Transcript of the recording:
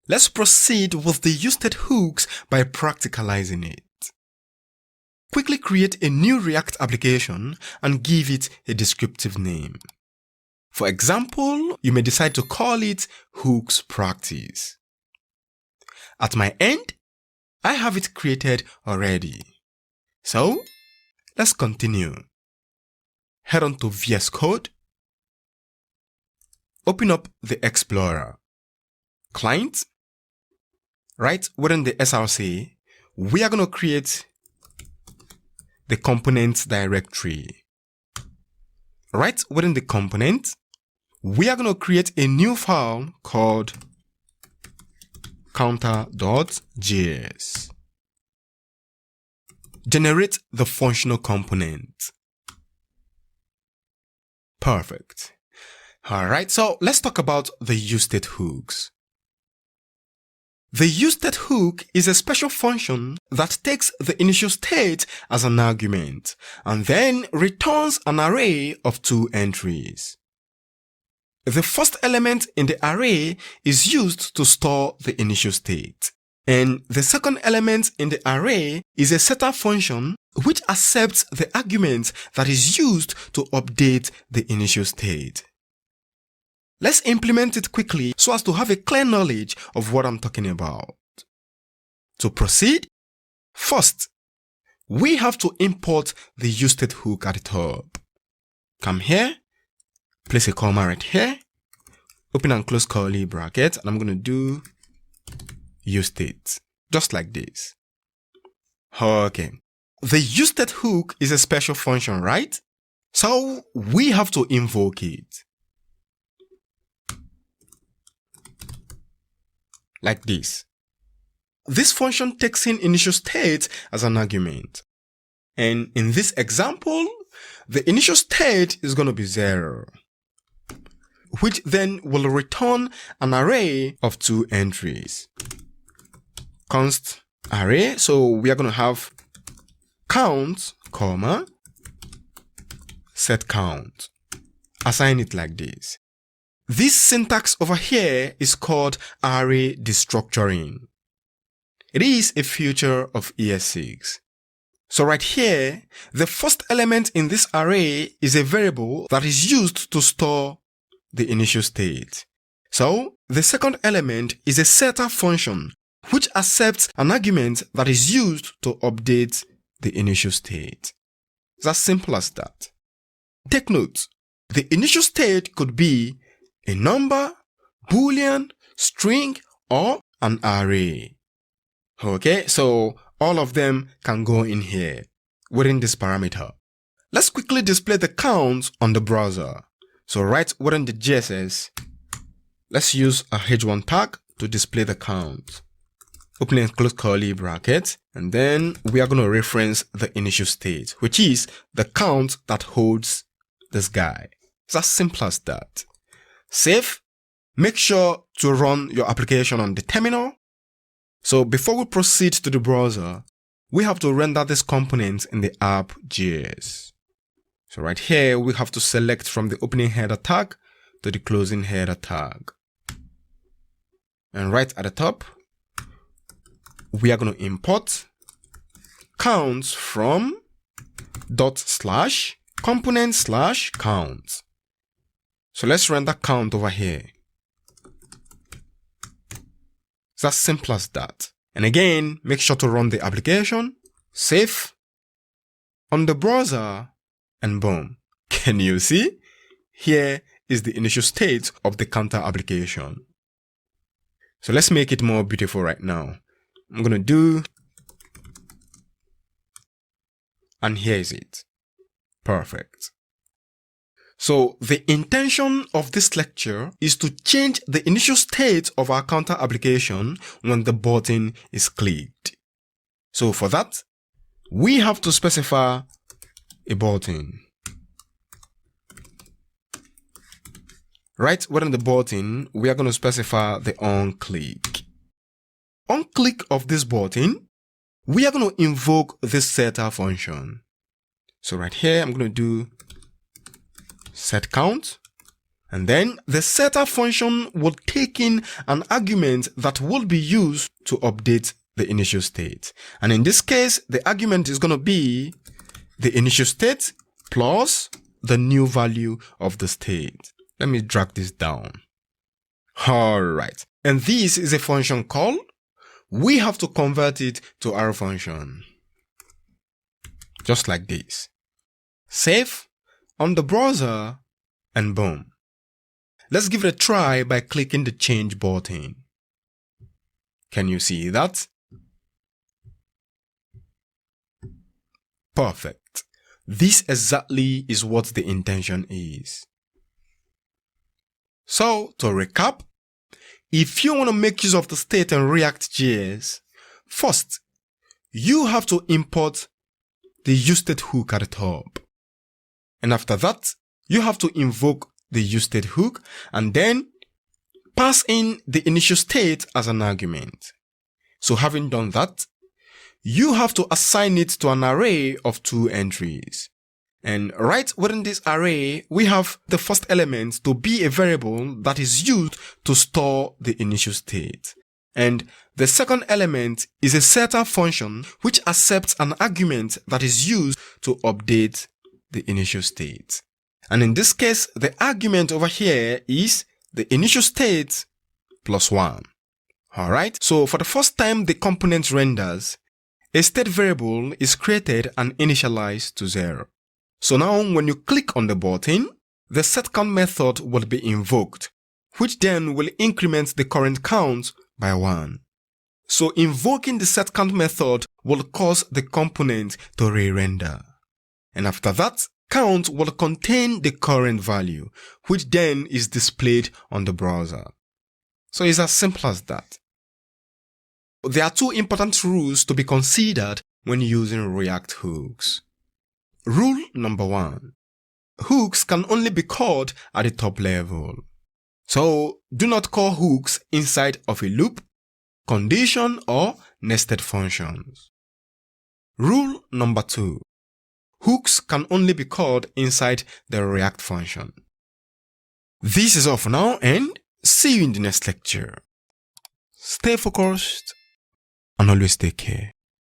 Let's proceed with the useState hooks by practicalizing it. Quickly create a new React application and give it a descriptive name. For example, you may decide to call it Hooks Practice. At my end, I have it created already. So, let's continue. Head on to VS Code. Open up the Explorer. Client. Right within the SRC, we are going to create the components directory. Right within the component, we are going to create a new file called counter.js. Generate the functional component. Perfect. Alright, so let's talk about the useState hooks. The useState hook is a special function that takes the initial state as an argument and then returns an array of 2 entries. The first element in the array is used to store the initial state, and the second element in the array is a setter function which accepts the argument that is used to update the initial state. Let's implement it quickly so as to have a clear knowledge of what I'm talking about. To proceed, first, we have to import the useState hook at the top. Come here, place a comma right here, open and close curly bracket, and I'm going to do useState, just like this. Okay, the useState hook is a special function, right? So we have to invoke it. Like this. This function takes in initial state as an argument. And in this example, the initial state is going to be 0, which then will return an array of 2 entries. Const array, so we are going to have count, comma, set count. Assign it like this. This syntax over here is called array destructuring. It is a feature of ES6. So right here, the first element in this array is a variable that is used to store the initial state. So the second element is a setter function which accepts an argument that is used to update the initial state. It's as simple as that. Take note, the initial state could be a number, boolean, string, or an array. Okay, so all of them can go in here within this parameter. Let's quickly display the count on the browser. So right within the JSS, let's use a h1 tag to display the count. Open and close curly bracket, and then we are going to reference the initial state, which is the count that holds this guy. It's as simple as that. Save. Make sure to run your application on the terminal. So before we proceed to the browser, we have to render this component in the app.js. So right here, we have to select from the opening header tag to the closing header tag. And right at the top, we are going to import counts from ./component/count. So let's render count over here. It's as simple as that. And again, make sure to run the application, save, on the browser, and boom. Can you see? Here is the initial state of the counter application. So let's make it more beautiful right now. I'm going to do, and here is it. Perfect. So the intention of this lecture is to change the initial state of our counter application when the button is clicked. So for that, we have to specify a button. Right within the button, we are going to specify the onClick. On click of this button, we are going to invoke this setter function. So right here, I'm going to do set count, And then the setter function will take in an argument that will be used to update the initial state. And in this case, the argument is going to be the initial state plus the new value of the state. Let me drag this down. Alright. And this is a function call. We have to convert it to our function. Just like this. Save on the browser and boom. Let's give it a try by clicking the change button. Can you see that? Perfect. This exactly is what the intention is. So, to recap, if you want to make use of the state in React.js, first, you have to import the useState hook at the top. And after that, you have to invoke the useState hook and then pass in the initial state as an argument. So having done that, you have to assign it to an array of 2 entries. And right within this array, we have the first element to be a variable that is used to store the initial state. And the second element is a setter function which accepts an argument that is used to update the initial state. And in this case, the argument over here is the initial state plus 1. Alright, so for the first time the component renders, a state variable is created and initialized to 0. So now when you click on the button, the setCount method will be invoked, which then will increment the current count by 1. So invoking the setCount method will cause the component to re-render. And after that, count will contain the current value, which then is displayed on the browser. So it's as simple as that. There are 2 important rules to be considered when using React hooks. Rule number 1. Hooks can only be called at the top level. So do not call hooks inside of a loop, condition, or nested functions. Rule number 2. Hooks can only be called inside the React function. This is all for now and see you in the next lecture. Stay focused and always take care.